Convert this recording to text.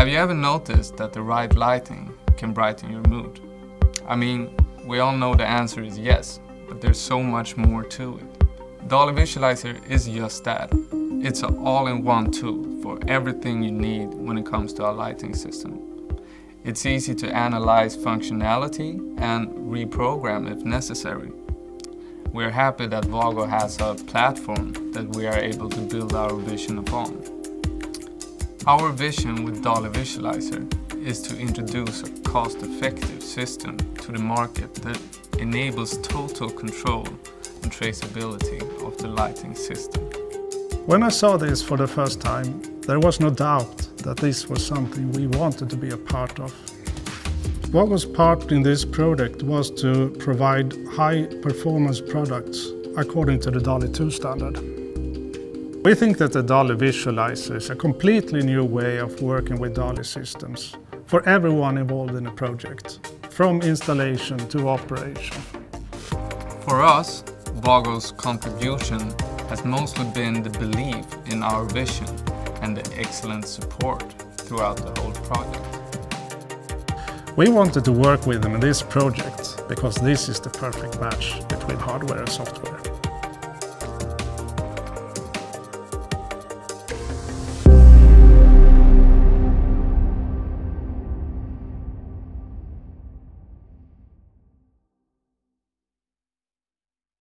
Have you ever noticed that the right lighting can brighten your mood? I mean, we all know the answer is yes, but there's so much more to it. DALI Visualizer is just that. It's an all-in-one tool for everything you need when it comes to a lighting system. It's easy to analyze functionality and reprogram if necessary. We're happy that WAGO has a platform that we are able to build our vision upon. Our vision with DALI Visualizer is to introduce a cost-effective system to the market that enables total control and traceability of the lighting system. When I saw this for the first time, there was no doubt that this was something we wanted to be a part of. WAGO's part in this project was to provide high-performance products according to the DALI 2 standard. We think that the DALI Visualizer is a completely new way of working with DALI systems for everyone involved in the project, from installation to operation. For us, WAGO's contribution has mostly been the belief in our vision and the excellent support throughout the whole project. We wanted to work with them in this project because this is the perfect match between hardware and software.